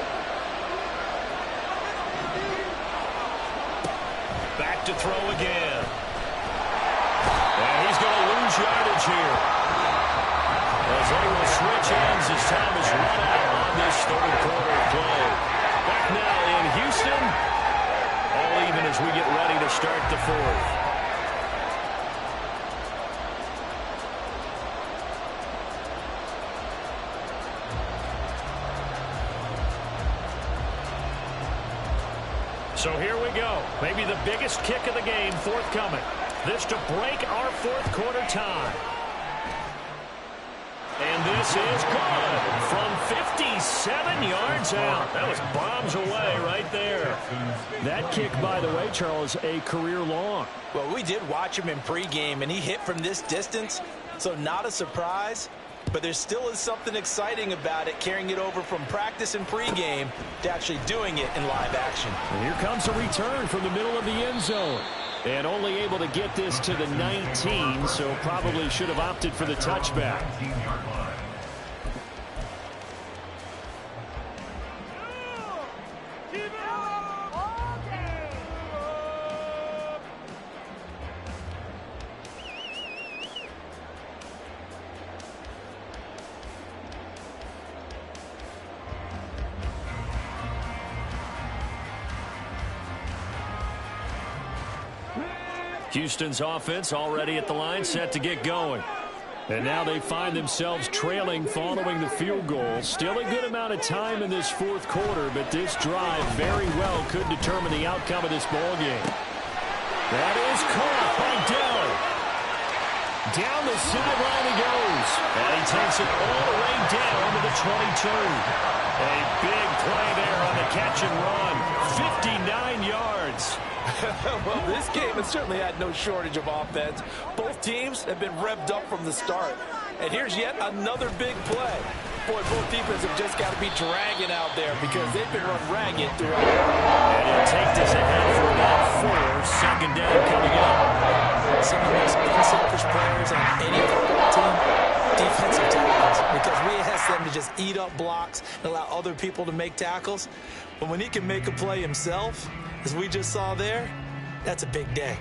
Back to throw again. And he's going to lose yardage here. As they will switch ends as time is run out on this 3rd quarter play. Back now in Houston. All even as we get ready to start the 4th. So here we go. Maybe the biggest kick of the game forthcoming. This to break our 4th quarter tie. And this is good from 57 yards out. That was bombs away right there. That kick, by the way, Charles, a career long. Well, we did watch him in pregame, and he hit from this distance, so not a surprise. But there still is something exciting about it, carrying it over from practice and pregame to actually doing it in live action. And here comes a return from the middle of the end zone. And only able to get this to the 19, so probably should have opted for the touchback. 19-yard line. Houston's offense already at the line, set to get going. And now they find themselves trailing following the field goal. Still a good amount of time in this 4th quarter, but this drive very well could determine the outcome of this ball game. That is caught by Dell. down the sideline he goes. And he takes it all the way down to the 22. A big play there on the catch and run. 59 yards. Well, this game has certainly had no shortage of offense. Both teams have been revved up from the start. And here's yet another big play. Boy, both defenses have just got to be dragging out there because they've been run ragged throughout. And he'll take this ahead for about 4. Second down coming up. Some of the most unselfish players on any football team, defensive tackles, because we ask them to just eat up blocks and allow other people to make tackles. But when he can make a play himself, as we just saw there, that's a big day.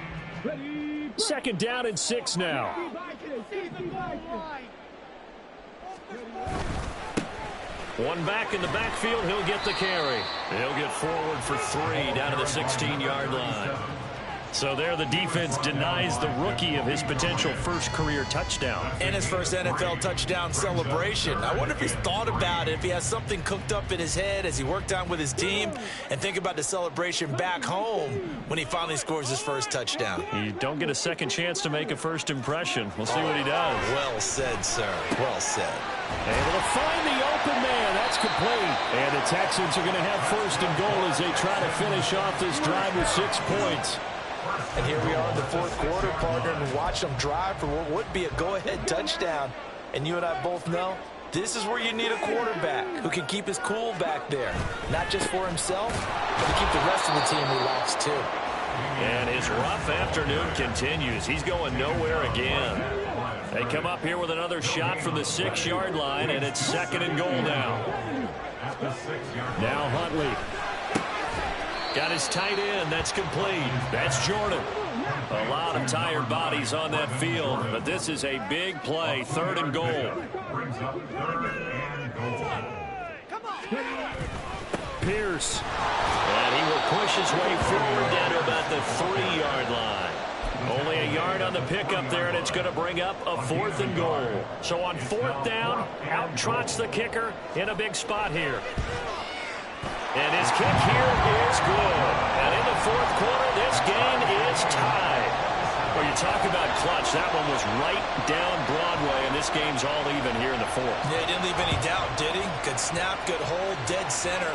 Second down and 6 now. One back in the backfield, he'll get the carry. He'll get forward for 3 down to the 16-yard line. So there the defense denies the rookie of his potential first career touchdown. And his first NFL touchdown celebration. I wonder if he's thought about it, if he has something cooked up in his head as he worked on with his team, and think about the celebration back home when he finally scores his first touchdown. You don't get a second chance to make a first impression. We'll see what he does. Well said, sir. Well said. Able to find the open man. That's complete. And the Texans are going to have first and goal as they try to finish off this drive with 6 points. And here we are in the fourth quarter, partner, and watch them drive for what would be a go-ahead touchdown. And you and I both know this is where you need a quarterback who can keep his cool back there. Not just for himself, but to keep the rest of the team relaxed too. And his rough afternoon continues. He's going nowhere again. They come up here with another shot from the 6-yard line, and it's second and goal now. Now Huntley. Got his tight end. That's complete. That's Jordan. A lot of tired bodies on that field, but this is a big play. Third and goal. Pierce. And he will push his way forward down to about the 3-yard line. Only a yard on the pickup there, and it's going to bring up a 4th and goal. So on 4th down, out trots the kicker in a big spot here. And his kick here is good. And in the fourth quarter, this game is tied. Well, you talk about clutch. That one was right down Broadway, and this game's all even here in the fourth. Yeah, he didn't leave any doubt, did he? Good snap, good hold, dead center.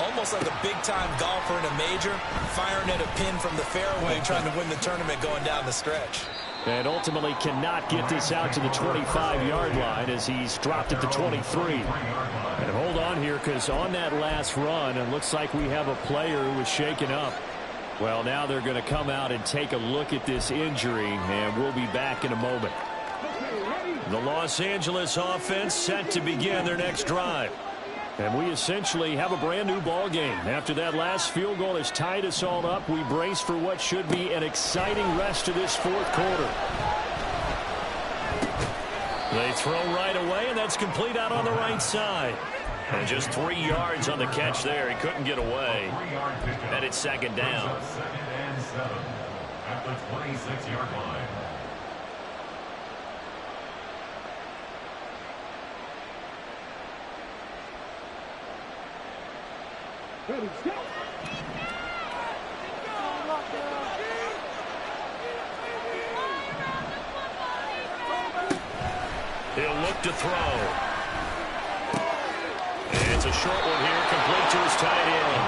Almost like a big-time golfer in a major, firing at a pin from the fairway, trying to win the tournament going down the stretch. And ultimately cannot get this out to the 25-yard line as he's dropped at the 23. And hold on here, because on that last run, it looks like we have a player who was shaken up. Well, now they're going to come out and take a look at this injury, and we'll be back in a moment. The Los Angeles offense set to begin their next drive. And we essentially have a brand new ball game. After that last field goal has tied us all up, we brace for what should be an exciting rest of this fourth quarter. They throw right away, and that's complete out on the right side. And just 3 yards on the catch there. He couldn't get away. And it's second down. Second and 7 at the 26-yard line. Ready, stop. He'll look to throw. And it's a short one here, complete to his tight end.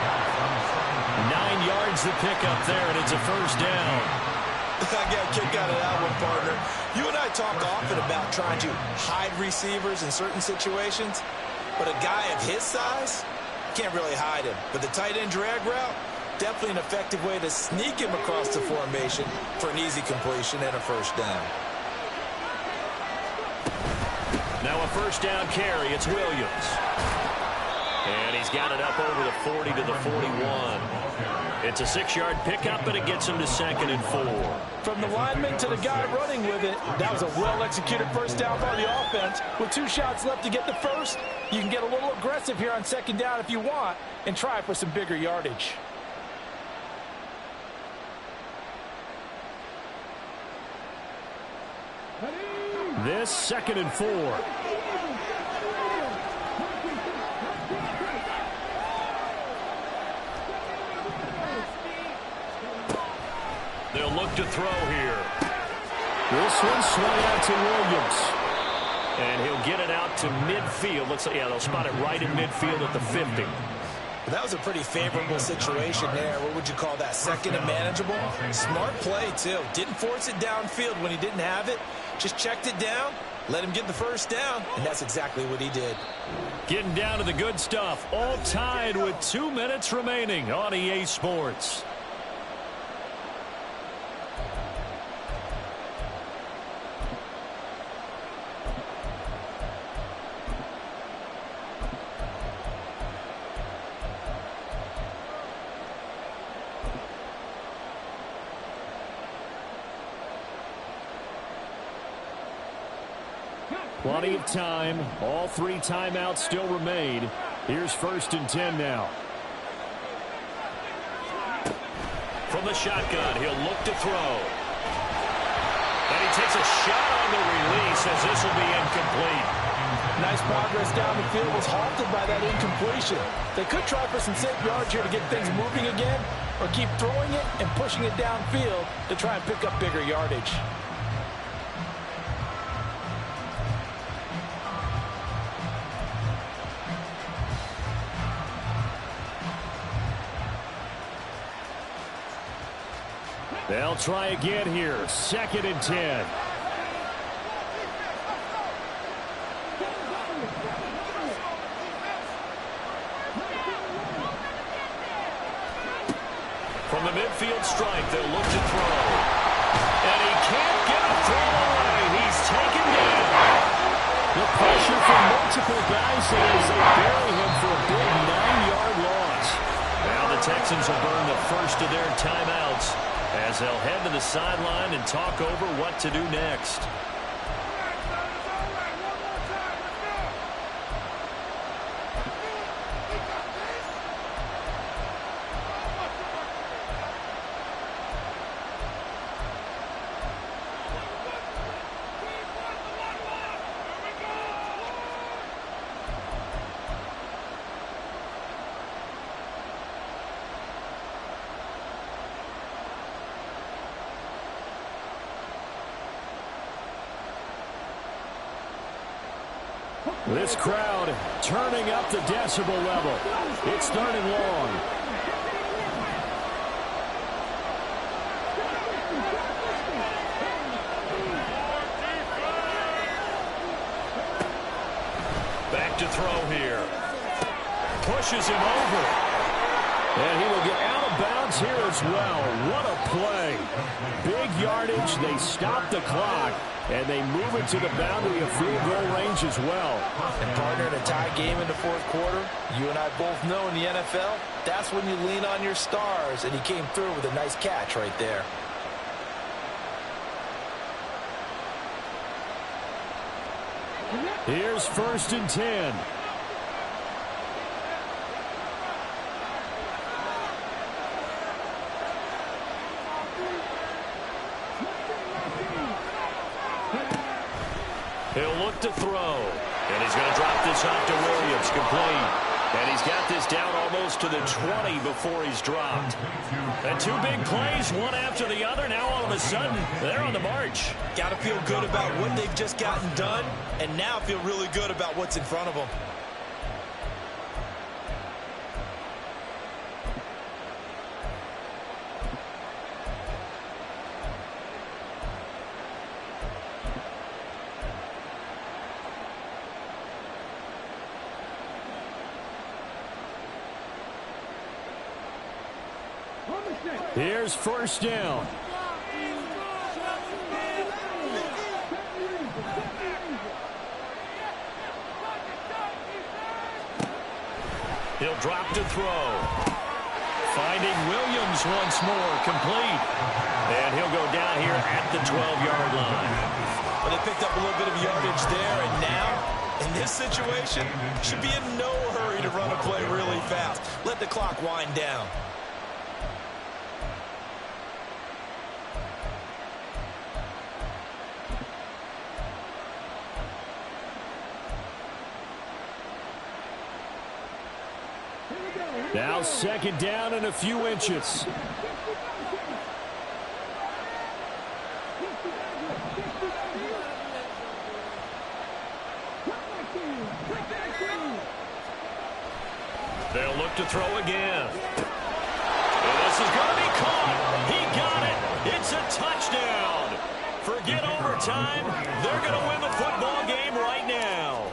9 yards the pickup there, and it's a first down. I got a kick out of that one, partner. You and I talk often about trying to hide receivers in certain situations, but a guy of his size can't really hide him. But the tight end drag route, definitely an effective way to sneak him across the formation for an easy completion and a first down. Now a first down carry. It's Williams. And he's got it up over the 40 to the 41. It's a 6-yard pickup, and it gets him to second and 4. From the lineman to the guy running with it, that was a well-executed first down by the offense. With 2 shots left to get the first, you can get a little aggressive here on second down if you want and try for some bigger yardage. This second and 4. They'll look to throw here. This one swung out to Williams. And he'll get it out to midfield. Looks like, yeah, they'll spot it right in midfield at the 50. That was a pretty favorable situation there. What would you call that? Second and manageable? Smart play, too. Didn't force it downfield when he didn't have it. Just checked it down, let him get the first down, and that's exactly what he did. Getting down to the good stuff. All tied with 2 minutes remaining on EA Sports. Plenty of time. All 3 timeouts still remain. Here's 1st and 10 now. From the shotgun, he'll look to throw. And he takes a shot on the release as this will be incomplete. Nice progress down the field, was halted by that incompletion. They could try for some safe yards here to get things moving again, or keep throwing it and pushing it downfield to try and pick up bigger yardage. They'll try again here. 2nd and 10. From the midfield stripe, they'll look to throw. And he can't get a throw away. He's taken down. The pressure from multiple guys as they bury him for a big 9-yard loss. Now the Texans will burn the first of their timeouts as they'll head to the sideline and talk over what to do next. This crowd turning up the decibel level. It's 3rd and long. Back to throw here. Pushes him over. And he will get out of bounds here as well. What a play. Big yardage. They stop the clock. And they move it to the boundary of field goal range as well. And partner, in a tie game in the 4th quarter, you and I both know in the NFL, that's when you lean on your stars. And he came through with a nice catch right there. Here's 1st and 10. He'll look to throw. And he's going to drop this off to Williams. Complete. And he's got this down almost to the 20 before he's dropped. And 2 big plays, one after the other. Now all of a sudden, they're on the march. Got to feel good about what they've just gotten done, and now feel really good about what's in front of them. Here's 1st down. He'll drop to throw. Finding Williams once more, complete. And he'll go down here at the 12-yard line. Well, they picked up a little bit of yardage there, and now, in this situation, should be in no hurry to run a play really fast. Let the clock wind down. Now 2nd down and a few inches. They'll look to throw again. And this is going to be caught. He got it. It's a touchdown. Forget overtime. They're going to win the football game right now.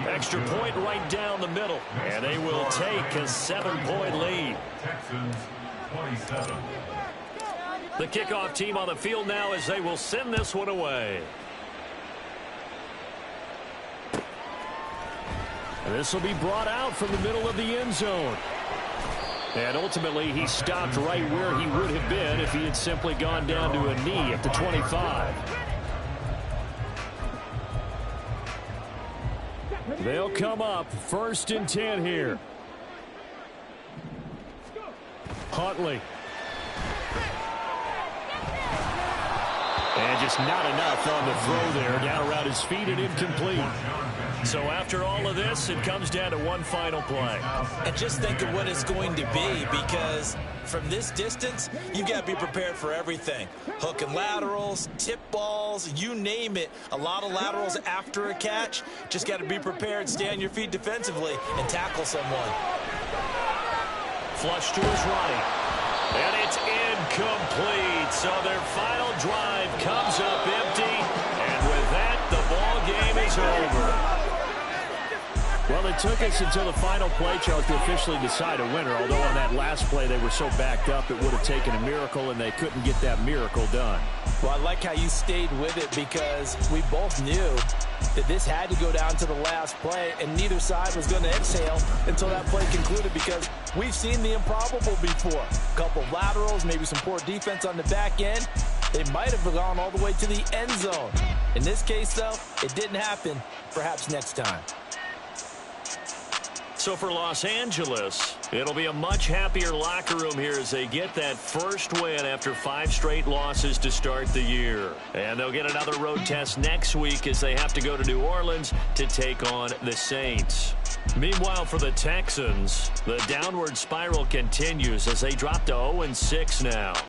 Extra point right down the middle. And they will take a 7-point lead. Texans 27. The kickoff team on the field now as they will send this one away. And this will be brought out from the middle of the end zone. And ultimately, he stopped right where he would have been if he had simply gone down to a knee at the 25. They'll come up 1st and 10 here. Huntley. And just not enough on the throw there. Down around his feet and incomplete. So after all of this, it comes down to one final play. And just think of what it's going to be, because from this distance, you've got to be prepared for everything. Hook and laterals, tip balls, you name it. A lot of laterals after a catch. Just got to be prepared, stay on your feet defensively, and tackle someone. Flush to his right. And it's incomplete. So their final drive comes up empty. And with that, the ball game is over. Well, it took us until the final play, Charles, to officially decide a winner. Although on that last play they were so backed up, it would have taken a miracle, and they couldn't get that miracle done. Well, I like how you stayed with it, because we both knew that this had to go down to the last play, and neither side was going to exhale until that play concluded, because we've seen the improbable before. A couple of laterals, maybe some poor defense on the back end. They might have gone all the way to the end zone. In this case, though, it didn't happen. Perhaps next time. So for Los Angeles, it'll be a much happier locker room here as they get that first win after 5 straight losses to start the year. And they'll get another road test next week as they have to go to New Orleans to take on the Saints. Meanwhile, for the Texans, the downward spiral continues as they drop to 0-6 now.